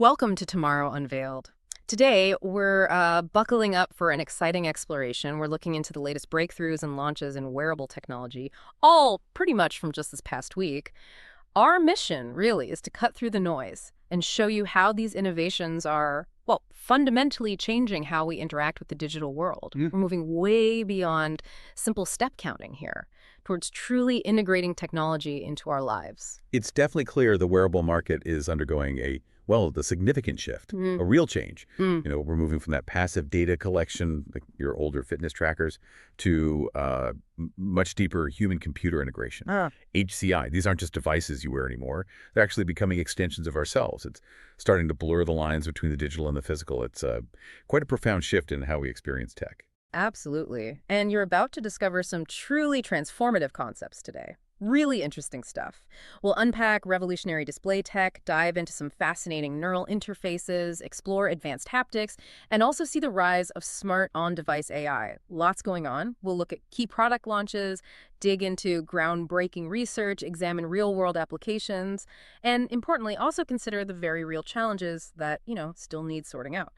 Welcome to Tomorrow Unveiled. Today, we're buckling up for an exciting exploration. We're looking into the latest breakthroughs and launches in wearable technology, all pretty much from just this past week. Our mission, really, is to cut through the noise and show you how these innovations are, well, fundamentally changing how we interact with the digital world. Mm. We're moving way beyond simple step counting here, towards truly integrating technology into our lives. It's definitely clear the wearable market is undergoing the significant shift, Mm. a real change. Mm. We're moving from that passive data collection, like your older fitness trackers, to much deeper human-computer integration. HCI, these aren't just devices you wear anymore. They're actually becoming extensions of ourselves. It's starting to blur the lines between the digital and the physical. It's quite a profound shift in how we experience tech. Absolutely. And you're about to discover some truly transformative concepts today. Really interesting stuff. We'll unpack revolutionary display tech, dive into some fascinating neural interfaces, explore advanced haptics, and also see the rise of smart on-device AI. Lots going on. We'll look at key product launches, dig into groundbreaking research, examine real-world applications, and importantly, also consider the very real challenges that, still need sorting out.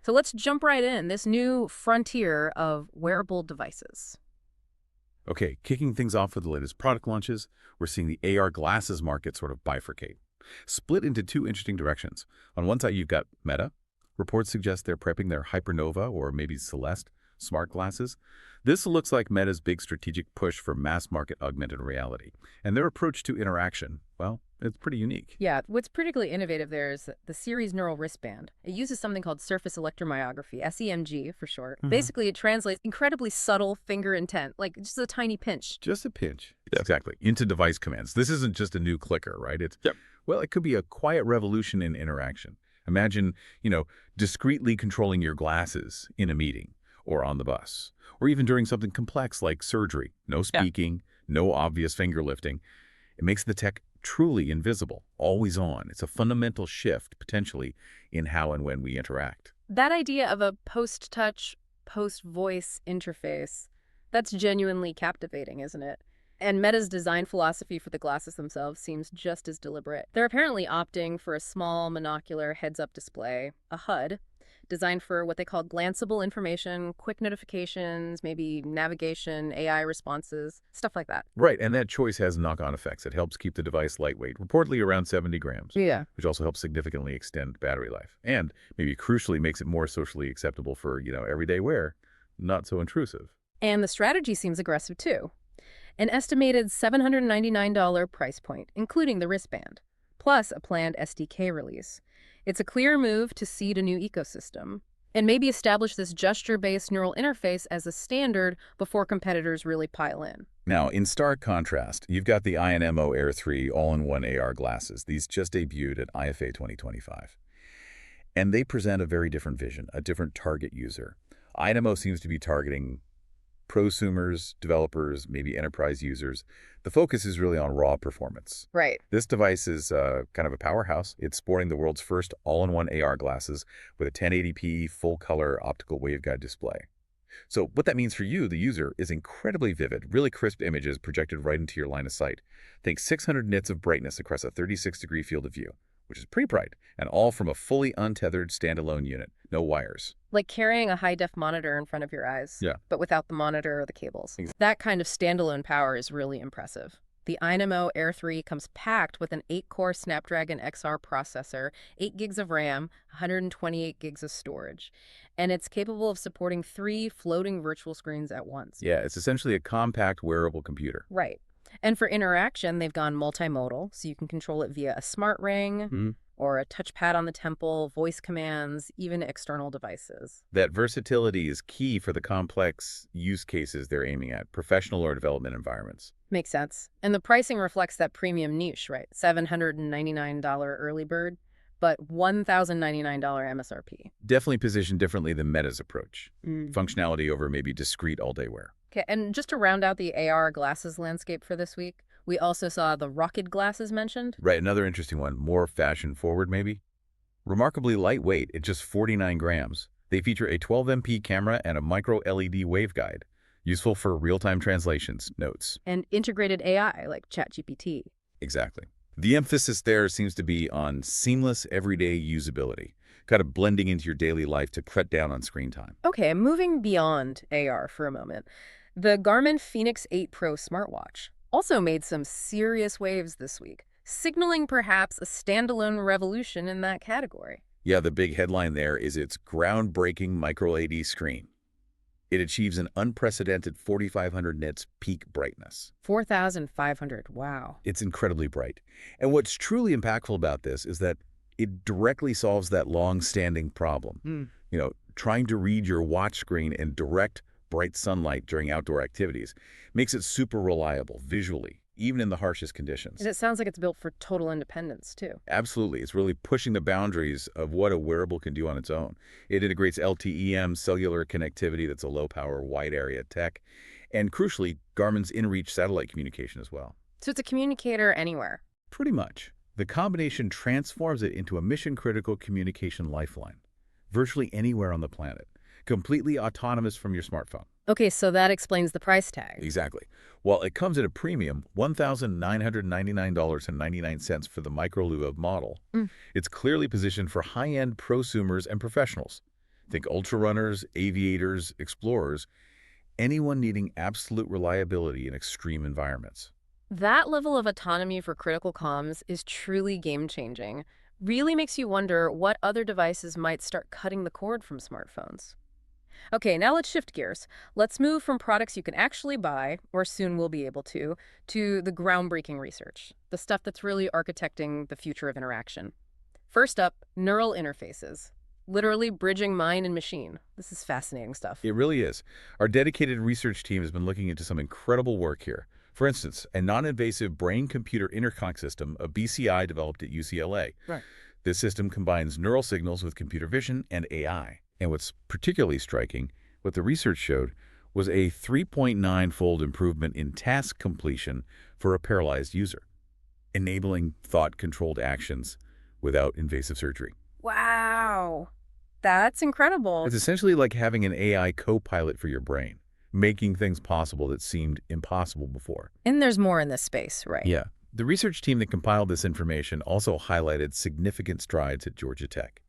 So let's jump right in, this new frontier of wearable devices. Okay, kicking things off with the latest product launches, we're seeing the AR glasses market sort of bifurcate, split into two interesting directions. On one side, you've got Meta. Reports suggest they're prepping their Hypernova, or maybe Celeste, smart glasses. This looks like Meta's big strategic push for mass-market augmented reality. And their approach to interaction, well, it's pretty unique. Yeah, what's particularly innovative there is the series Neural Wristband. It uses something called surface electromyography, SEMG for short. Basically, it translates incredibly subtle finger intent, like just a tiny pinch. Just a pinch. Yeah. Exactly. Into device commands. This isn't just a new clicker, right? Well, it could be a quiet revolution in interaction. Imagine, discreetly controlling your glasses in a meeting or on the bus, or even during something complex like surgery. No speaking, no obvious finger lifting. It makes the tech truly invisible, always on. It's a fundamental shift, potentially, in how and when we interact. That idea of a post-touch, post-voice interface, that's genuinely captivating, isn't it? And Meta's design philosophy for the glasses themselves seems just as deliberate. They're apparently opting for a small monocular heads-up display, a HUD, designed for what they call glanceable information, quick notifications, maybe navigation, AI responses, stuff like that. Right, and that choice has knock-on effects. It helps keep the device lightweight, reportedly around 70 grams, Yeah. which also helps significantly extend battery life. And maybe crucially makes it more socially acceptable for, everyday wear, not so intrusive. And the strategy seems aggressive too. An estimated $799 price point, including the wristband, plus a planned SDK release. It's a clear move to seed a new ecosystem and maybe establish this gesture-based neural interface as a standard before competitors really pile in. Now, in stark contrast, you've got the INMO Air 3 all-in-one AR glasses. These just debuted at IFA 2025. And they present a very different vision, a different target user. INMO seems to be targeting prosumers, developers, maybe enterprise users. The focus is really on raw performance. Right. This device is kind of a powerhouse. It's sporting the world's first all-in-one AR glasses with a 1080p full-color optical waveguide display. So what that means for you, the user, is incredibly vivid, really crisp images projected right into your line of sight. Think 600 nits of brightness across a 36-degree field of view, which is pretty bright, and all from a fully untethered standalone unit, no wires. Like carrying a high-def monitor in front of your eyes, but without the monitor or the cables. Exactly. That kind of standalone power is really impressive. The INMO Air 3 comes packed with an 8-core Snapdragon XR processor, 8 gigs of RAM, 128 gigs of storage. And it's capable of supporting 3 floating virtual screens at once. Yeah, it's essentially a compact wearable computer. Right. And for interaction, they've gone multimodal, so you can control it via a smart ring or a touchpad on the temple, voice commands, even external devices. That versatility is key for the complex use cases they're aiming at, professional or development environments. Makes sense. And the pricing reflects that premium niche, right? $799 early bird, but $1,099 MSRP. Definitely positioned differently than Meta's approach. Functionality over maybe discrete all-day wear. Okay, and just to round out the AR glasses landscape for this week, we also saw the Rocket glasses mentioned. Right, another interesting one, more fashion-forward maybe. Remarkably lightweight at just 49 grams. They feature a 12MP camera and a microLED waveguide, useful for real-time translations, notes. And integrated AI like ChatGPT. Exactly. The emphasis there seems to be on seamless, everyday usability, kind of blending into your daily life to cut down on screen time. Okay, moving beyond AR for a moment. The Garmin Fenix 8 Pro smartwatch also made some serious waves this week, signaling perhaps a standalone revolution in that category. Yeah, the big headline there is its groundbreaking microLED screen. It achieves an unprecedented 4,500 nits peak brightness. 4,500, wow. It's incredibly bright. And what's truly impactful about this is that it directly solves that long-standing problem. Trying to read your watch screen in direct, bright sunlight during outdoor activities makes it super reliable visually, even in the harshest conditions. And it sounds like it's built for total independence, too. Absolutely. It's really pushing the boundaries of what a wearable can do on its own. It integrates LTE-M, cellular connectivity that's a low-power, wide-area tech, and crucially, Garmin's in-reach satellite communication as well. So it's a communicator anywhere. Pretty much. The combination transforms it into a mission-critical communication lifeline, virtually anywhere on the planet, completely autonomous from your smartphone. Okay, so that explains the price tag. Exactly. While it comes at a premium, $1,999.99 for the microLED model, it's clearly positioned for high-end prosumers and professionals. Think ultra runners, aviators, explorers, anyone needing absolute reliability in extreme environments. That level of autonomy for critical comms is truly game-changing. Really makes you wonder what other devices might start cutting the cord from smartphones. Okay, now let's shift gears. Let's move from products you can actually buy, or soon will be able to the groundbreaking research, the stuff that's really architecting the future of interaction. First up, neural interfaces. Literally bridging mind and machine. This is fascinating stuff. It really is. Our dedicated research team has been looking into some incredible work here. For instance, a non-invasive brain-computer interconnect system, a BCI developed at UCLA. Right. This system combines neural signals with computer vision and AI. And what's particularly striking, what the research showed, was a 3.9-fold improvement in task completion for a paralyzed user, enabling thought-controlled actions without invasive surgery. Wow. That's incredible. It's essentially like having an AI co-pilot for your brain, making things possible that seemed impossible before. And there's more in this space, right? Yeah. The research team that compiled this information also highlighted significant strides at Georgia Tech.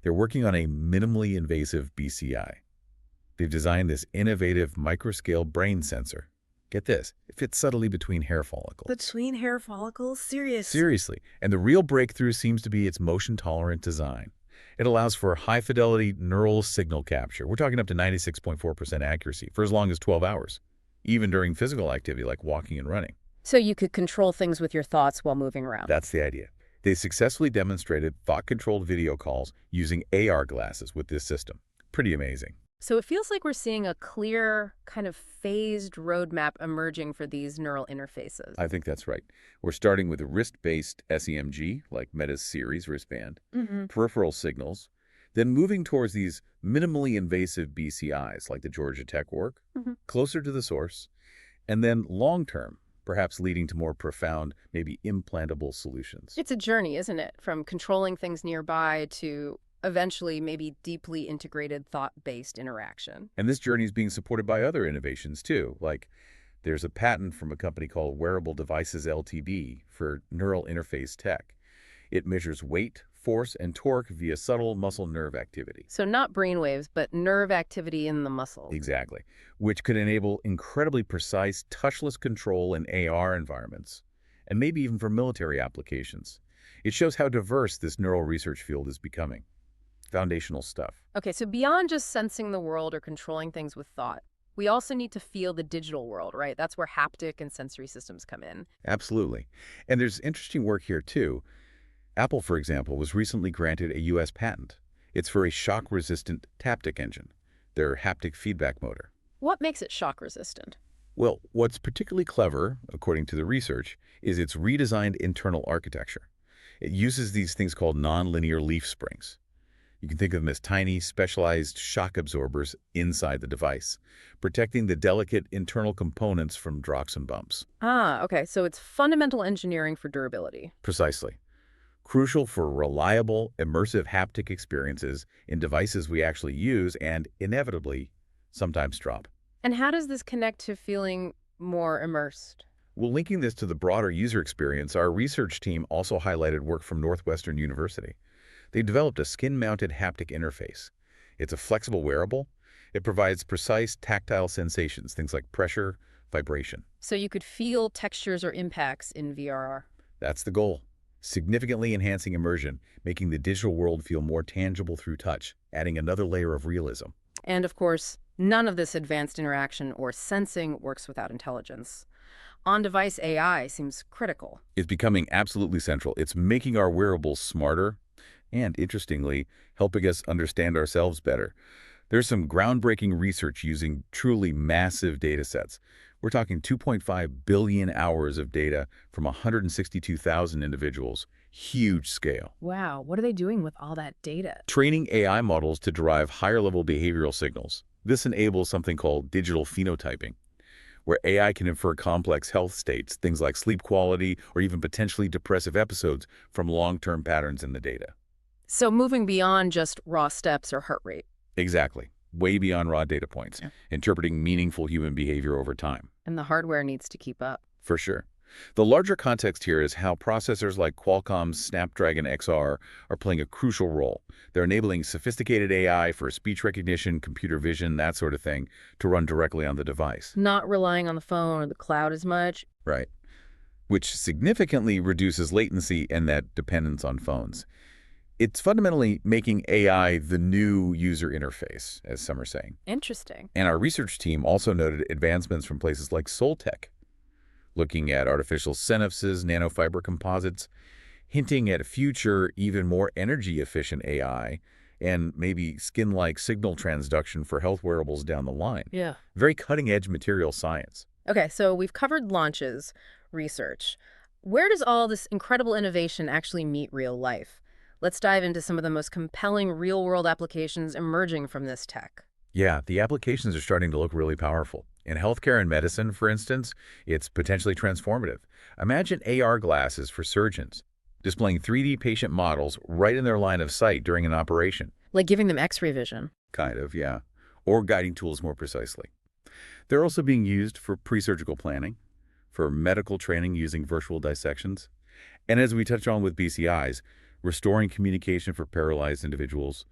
They're working on a minimally invasive BCI. They've designed this innovative microscale brain sensor. Get this, it fits subtly between hair follicles. Between hair follicles? Seriously. And the real breakthrough seems to be its motion-tolerant design. It allows for high-fidelity neural signal capture. We're talking up to 96.4% accuracy for as long as 12 hours, even during physical activity like walking and running. So you could control things with your thoughts while moving around. That's the idea. They successfully demonstrated thought-controlled video calls using AR glasses with this system. Pretty amazing. So it feels like we're seeing a clear, kind of phased roadmap emerging for these neural interfaces. I think that's right. We're starting with a wrist-based SEMG, like Meta's Series wristband, peripheral signals, then moving towards these minimally invasive BCIs, like the Georgia Tech work, closer to the source, and then long-term, perhaps leading to more profound, maybe implantable solutions. It's a journey, isn't it? From controlling things nearby to eventually maybe deeply integrated thought-based interaction. And this journey is being supported by other innovations too, like there's a patent from a company called Wearable Devices Ltd. For neural interface tech. It measures weight, force, and torque via subtle muscle nerve activity. So not brainwaves, but nerve activity in the muscle. Exactly, which could enable incredibly precise touchless control in AR environments, and maybe even for military applications. It shows how diverse this neural research field is becoming. Foundational stuff. Okay, so beyond just sensing the world or controlling things with thought, we also need to feel the digital world, right? That's where haptic and sensory systems come in. Absolutely. And there's interesting work here too. Apple, for example, was recently granted a U.S. patent. It's for a shock-resistant Haptic engine, their haptic feedback motor. What makes it shock-resistant? Well, what's particularly clever, according to the research, is its redesigned internal architecture. It uses these things called nonlinear leaf springs. You can think of them as tiny, specialized shock absorbers inside the device, protecting the delicate internal components from drops and bumps. Ah, okay, so it's fundamental engineering for durability. Precisely. Crucial for reliable, immersive haptic experiences in devices we actually use and, inevitably, sometimes drop. And how does this connect to feeling more immersed? Well, linking this to the broader user experience, our research team also highlighted work from Northwestern University. They developed a skin-mounted haptic interface. It's a flexible wearable. It provides precise tactile sensations, things like pressure, vibration. So you could feel textures or impacts in VRR. That's the goal. Significantly enhancing immersion, making the digital world feel more tangible through touch, adding another layer of realism. And of course, none of this advanced interaction or sensing works without intelligence. On-device AI seems critical. It's becoming absolutely central. It's making our wearables smarter and, interestingly, helping us understand ourselves better. There's some groundbreaking research using truly massive data sets. We're talking 2.5 billion hours of data from 162,000 individuals. Huge scale. Wow, what are they doing with all that data? Training AI models to derive higher-level behavioral signals. This enables something called digital phenotyping, where AI can infer complex health states, things like sleep quality or even potentially depressive episodes from long-term patterns in the data. So moving beyond just raw steps or heart rate. Exactly. Way beyond raw data points, interpreting meaningful human behavior over time. And the hardware needs to keep up. For sure. The larger context here is how processors like Qualcomm's Snapdragon XR are playing a crucial role. They're enabling sophisticated AI for speech recognition, computer vision, that sort of thing, to run directly on the device. Not relying on the phone or the cloud as much. Right. Which significantly reduces latency and that dependence on phones. It's fundamentally making AI the new user interface, as some are saying. Interesting. And our research team also noted advancements from places like Soltech, looking at artificial synapses, nanofiber composites, hinting at future, even more energy-efficient AI, and maybe skin-like signal transduction for health wearables down the line. Yeah. Very cutting-edge material science. Okay, so we've covered launches, research. Where does all this incredible innovation actually meet real life? Let's dive into some of the most compelling real-world applications emerging from this tech. Yeah, the applications are starting to look really powerful. In healthcare and medicine, for instance, it's potentially transformative. Imagine AR glasses for surgeons, displaying 3D patient models right in their line of sight during an operation. Like giving them X-ray vision. Kind of, yeah. Or guiding tools more precisely. They're also being used for pre-surgical planning, for medical training using virtual dissections, and as we touched on with BCIs, restoring communication for paralyzed individuals,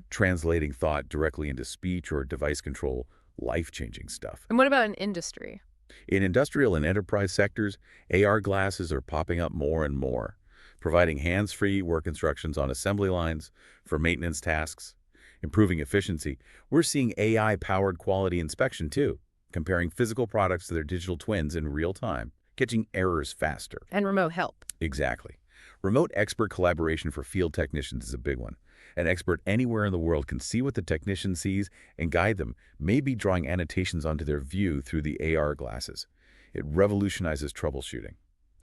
translating thought directly into speech or device control, life-changing stuff. And what about in industry? In industrial and enterprise sectors, AR glasses are popping up more and more, providing hands-free work instructions on assembly lines for maintenance tasks, improving efficiency. We're seeing AI-powered quality inspection too, comparing physical products to their digital twins in real time, catching errors faster. And remote help. Exactly. Remote expert collaboration for field technicians is a big one. An expert anywhere in the world can see what the technician sees and guide them, maybe drawing annotations onto their view through the AR glasses. It revolutionizes troubleshooting.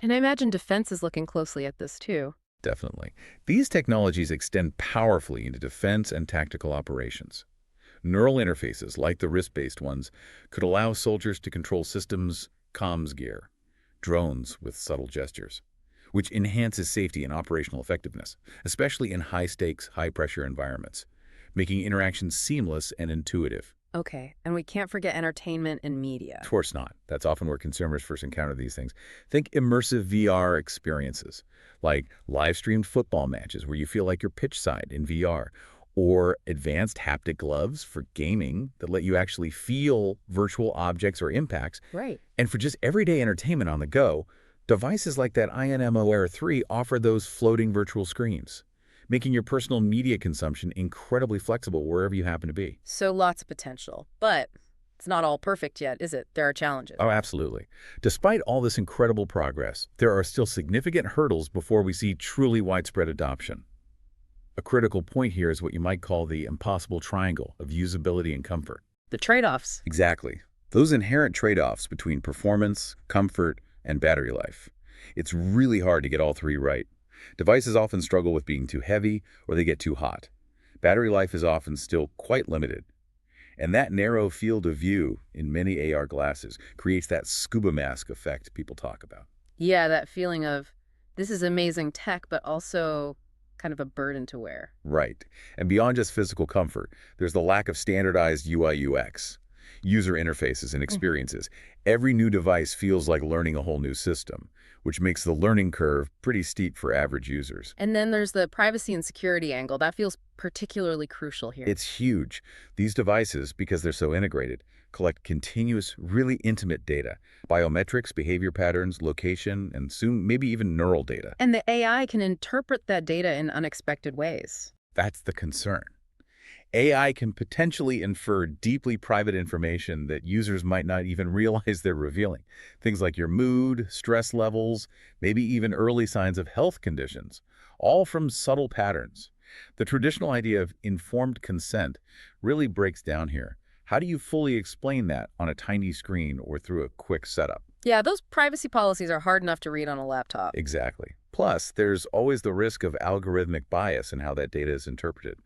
And I imagine defense is looking closely at this too. Definitely. These technologies extend powerfully into defense and tactical operations. Neural interfaces, like the wrist-based ones, could allow soldiers to control systems, comms gear, drones with subtle gestures, which enhances safety and operational effectiveness, especially in high-stakes, high-pressure environments, making interactions seamless and intuitive. Okay, and we can't forget entertainment and media. Of course not. That's often where consumers first encounter these things. Think immersive VR experiences, like live-streamed football matches where you feel like you're pitch side in VR, or advanced haptic gloves for gaming that let you actually feel virtual objects or impacts. Right. And for just everyday entertainment on the go, devices like that INMO Air 3 offer those floating virtual screens, making your personal media consumption incredibly flexible wherever you happen to be. So lots of potential, but it's not all perfect yet, is it? There are challenges. Oh, absolutely. Despite all this incredible progress, there are still significant hurdles before we see truly widespread adoption. A critical point here is what you might call the impossible triangle of usability and comfort. The trade-offs. Exactly. Those inherent trade-offs between performance, comfort, and battery life. It's really hard to get all three right. Devices often struggle with being too heavy or they get too hot. Battery life is often still quite limited. And that narrow field of view in many AR glasses creates that scuba mask effect people talk about. Yeah, that feeling of this is amazing tech, but also kind of a burden to wear. Right. And beyond just physical comfort, there's the lack of standardized UI/UX. user interfaces and experiences. Every new device feels like learning a whole new system, which makes the learning curve pretty steep for average users. And then there's the privacy and security angle. That feels particularly crucial here. It's huge. These devices, because they're so integrated, collect continuous, really intimate data, biometrics, behavior patterns, location, and soon maybe even neural data. And the AI can interpret that data in unexpected ways. That's the concern. AI can potentially infer deeply private information that users might not even realize they're revealing. Things like your mood, stress levels, maybe even early signs of health conditions, all from subtle patterns. The traditional idea of informed consent really breaks down here. How do you fully explain that on a tiny screen or through a quick setup? Yeah, those privacy policies are hard enough to read on a laptop. Exactly. Plus, there's always the risk of algorithmic bias in how that data is interpreted.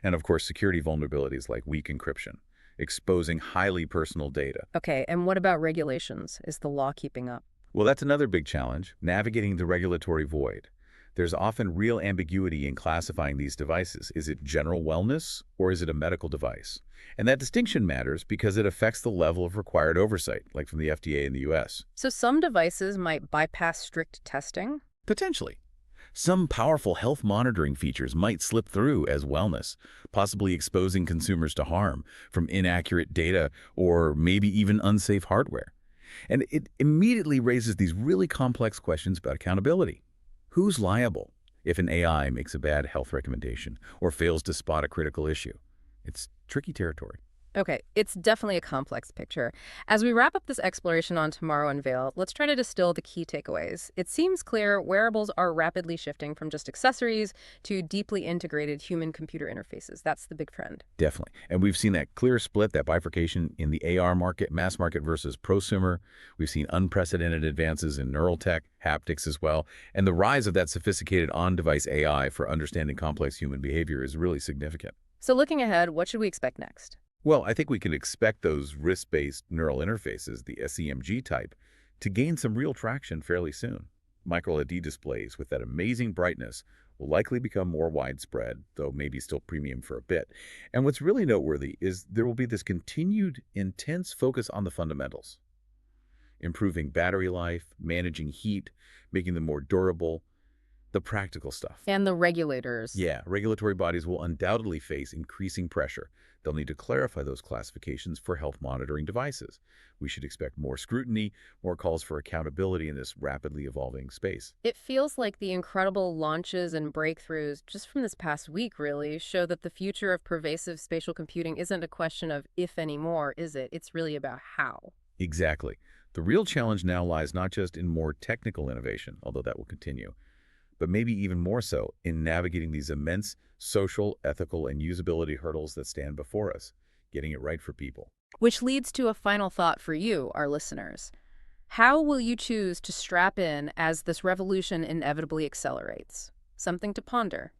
And of course, security vulnerabilities like weak encryption, exposing highly personal data. Okay, and what about regulations? Is the law keeping up? Well, that's another big challenge, navigating the regulatory void. There's often real ambiguity in classifying these devices. Is it general wellness or is it a medical device? And that distinction matters because it affects the level of required oversight, like from the FDA in the US. So some devices might bypass strict testing? Potentially. Some powerful health monitoring features might slip through as wellness, possibly exposing consumers to harm from inaccurate data or maybe even unsafe hardware. And it immediately raises these really complex questions about accountability. Who's liable if an AI makes a bad health recommendation or fails to spot a critical issue? It's tricky territory. Okay, it's definitely a complex picture. As we wrap up this exploration on Tomorrow Unveiled, let's try to distill the key takeaways. It seems clear wearables are rapidly shifting from just accessories to deeply integrated human-computer interfaces. That's the big trend. Definitely. And we've seen that clear split, that bifurcation in the AR market, mass market versus prosumer. We've seen unprecedented advances in neural tech, haptics as well. And the rise of that sophisticated on-device AI for understanding complex human behavior is really significant. So looking ahead, what should we expect next? Well, I think we can expect those wrist-based neural interfaces, the SEMG type, to gain some real traction fairly soon. MicroLED displays with that amazing brightness will likely become more widespread, though maybe still premium for a bit. And what's really noteworthy is there will be this continued intense focus on the fundamentals, improving battery life, managing heat, making them more durable, the practical stuff. And the regulators. Yeah, regulatory bodies will undoubtedly face increasing pressure. They'll need to clarify those classifications for health monitoring devices. We should expect more scrutiny, more calls for accountability in this rapidly evolving space. It feels like the incredible launches and breakthroughs just from this past week really show that the future of pervasive spatial computing isn't a question of if anymore, is it? It's really about how. Exactly. The real challenge now lies not just in more technical innovation, although that will continue, but maybe even more so in navigating these immense social, ethical, and usability hurdles that stand before us, getting it right for people. Which leads to a final thought for you, our listeners. How will you choose to strap in as this revolution inevitably accelerates? Something to ponder.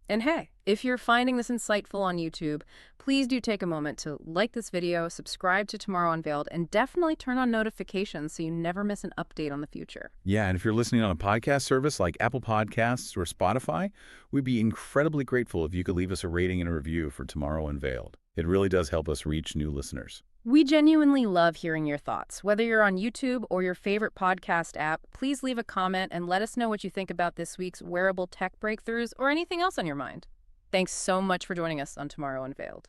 And hey, if you're finding this insightful on YouTube, please do take a moment to like this video, subscribe to Tomorrow Unveiled, and definitely turn on notifications so you never miss an update on the future. Yeah, and if you're listening on a podcast service like Apple Podcasts or Spotify, we'd be incredibly grateful if you could leave us a rating and a review for Tomorrow Unveiled. It really does help us reach new listeners. We genuinely love hearing your thoughts. Whether you're on YouTube or your favorite podcast app, please leave a comment and let us know what you think about this week's wearable tech breakthroughs or anything else on your mind. Thanks so much for joining us on Tomorrow Unveiled.